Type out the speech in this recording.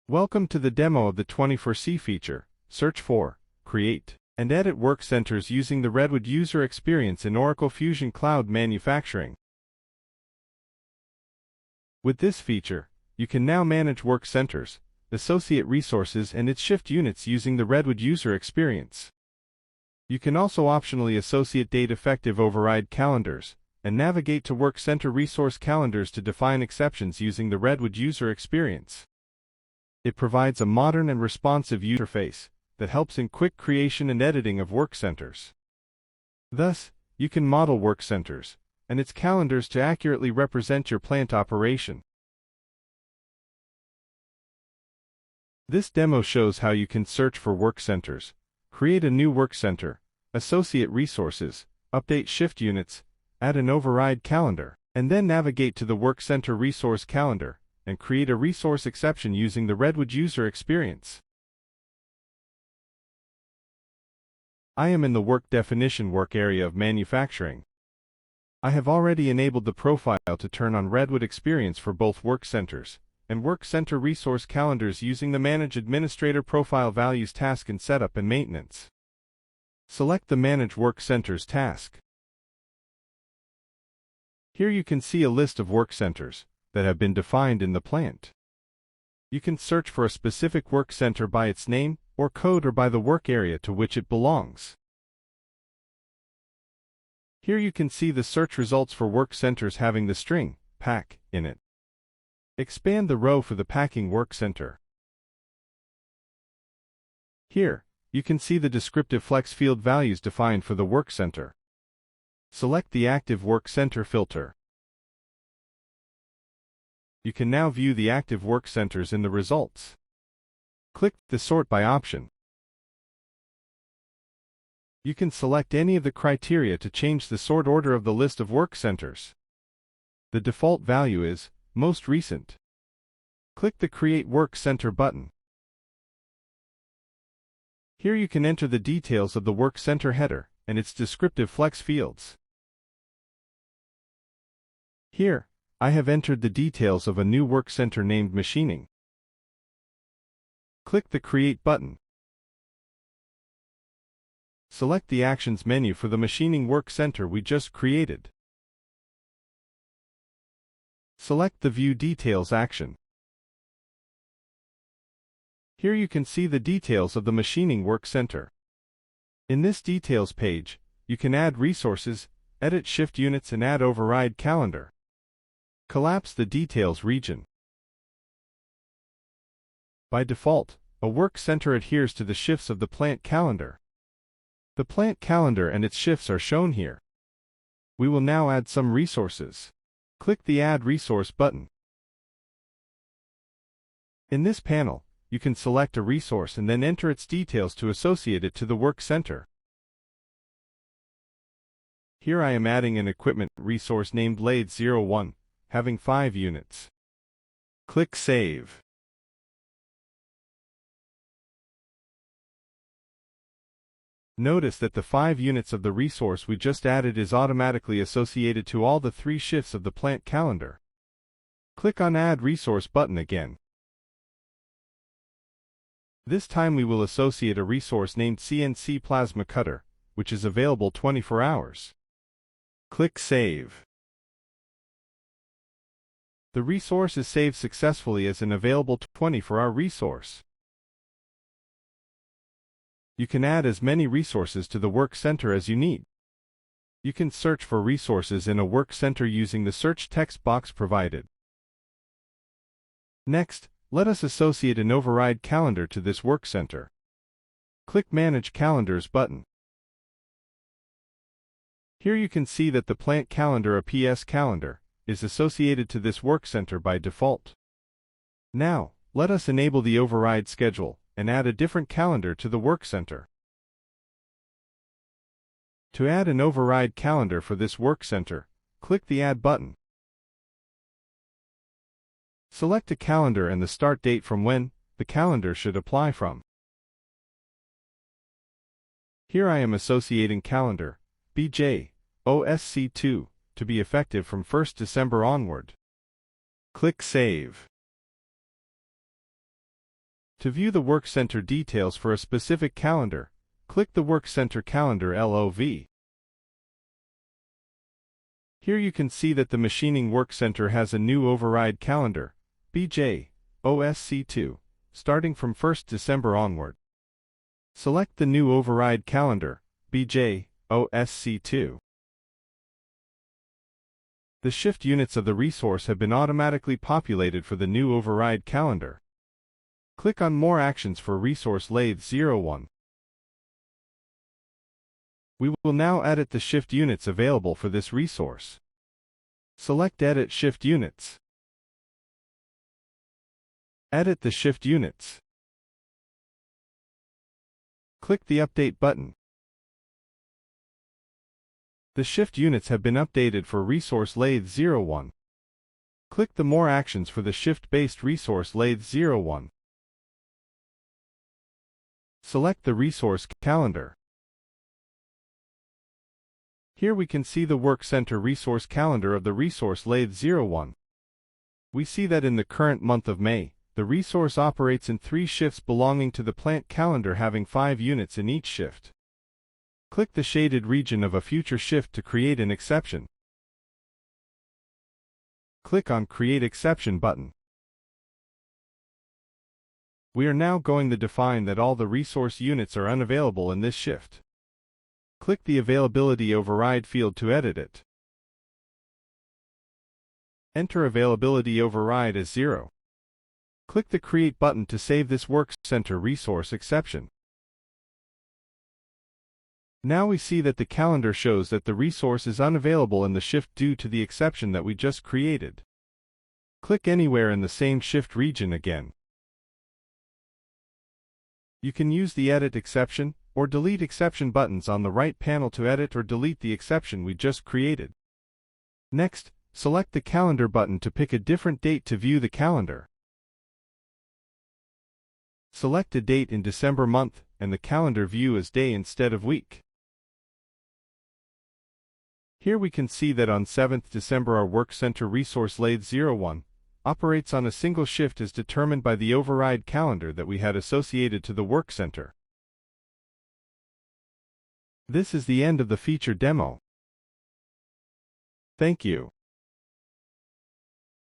Welcome to the demo of the 24C feature. Search for, create, and edit work centers using the Redwood user experience in Oracle Fusion Cloud Manufacturing. With this feature, you can now manage work centers, associate resources, and its shift units using the Redwood user experience. You can also optionally associate date-effective override calendars and navigate to work center resource calendars to define exceptions using the Redwood user experience. It provides a modern and responsive interface that helps in quick creation and editing of work centers. Thus, you can model work centers and its calendars to accurately represent your plant operation. This demo shows how you can search for work centers, create a new work center, associate resources, update shift units, add an override calendar, and then navigate to the work center resource calendar and create a resource exception using the Redwood user experience. I am in the work definition work area of manufacturing. I have already enabled the profile to turn on Redwood experience for both work centers and work center resource calendars using the Manage Administrator Profile Values task in Setup and Maintenance. Select the Manage Work Centers task. Here you can see a list of work centers that have been defined in the plant. You can search for a specific work center by its name or code or by the work area to which it belongs. Here you can see the search results for work centers having the string pack in it. Expand the row for the packing work center. Here, you can see the descriptive flex field values defined for the work center. Select the active work center filter. You can now view the active work centers in the results. Click the Sort By option. You can select any of the criteria to change the sort order of the list of work centers. The default value is Most Recent. Click the Create Work Center button. Here you can enter the details of the work center header and its descriptive flex fields. Here, I have entered the details of a new work center named Machining. Click the Create button. Select the Actions menu for the machining work center we just created. Select the View Details action. Here you can see the details of the machining work center. In this details page, you can add resources, edit shift units, and add override calendar. Collapse the details region. By default, a work center adheres to the shifts of the plant calendar. The plant calendar and its shifts are shown here. We will now add some resources. Click the Add Resource button. In this panel, you can select a resource and then enter its details to associate it to the work center. Here I am adding an equipment resource named Lathe01, having 5 units. Click Save. Notice that the 5 units of the resource we just added is automatically associated to all the 3 shifts of the plant calendar. Click on Add Resource button again. This time we will associate a resource named CNC Plasma Cutter, which is available 24 hours. Click Save. The resource is saved successfully as an available 24-hour resource. You can add as many resources to the work center as you need. You can search for resources in a work center using the search text box provided. Next, let us associate an override calendar to this work center. Click Manage Calendars button. Here you can see that the plant calendar, a PS calendar, is associated to this work center by default. Now, let us enable the override schedule and add a different calendar to the work center. To add an override calendar for this work center, click the Add button. Select a calendar and the start date from when the calendar should apply from. Here I am associating calendar BJ OSC2 to be effective from 1st December onward. Click Save. To view the Work Center details for a specific calendar, click the Work Center Calendar LOV. Here you can see that the Machining Work Center has a new override calendar, BJ, OSC2, starting from 1st December onward. Select the new override calendar, BJ, OSC2. The shift units of the resource have been automatically populated for the new override calendar. Click on More Actions for Resource Lathe 01. We will now edit the shift units available for this resource. Select Edit Shift Units. Edit the shift units. Click the Update button. The shift units have been updated for Resource Lathe 01. Click the More Actions for the shift-based Resource Lathe 01. Select the resource calendar. Here we can see the Work Center resource calendar of the Resource Lathe 01. We see that in the current month of May, the resource operates in 3 shifts belonging to the plant calendar having 5 units in each shift. Click the shaded region of a future shift to create an exception. Click on Create Exception button. We are now going to define that all the resource units are unavailable in this shift. Click the Availability Override field to edit it. Enter Availability Override as 0. Click the Create button to save this Work Center resource exception. Now we see that the calendar shows that the resource is unavailable in the shift due to the exception that we just created. Click anywhere in the same shift region again. You can use the Edit Exception or Delete Exception buttons on the right panel to edit or delete the exception we just created. Next, select the Calendar button to pick a different date to view the calendar. Select a date in December month, and the calendar view as day instead of week. Here we can see that on 7th December our Work Center Resource Lathe 01 operates on a single shift as determined by the override calendar that we had associated to the Work Center. This is the end of the feature demo. Thank you.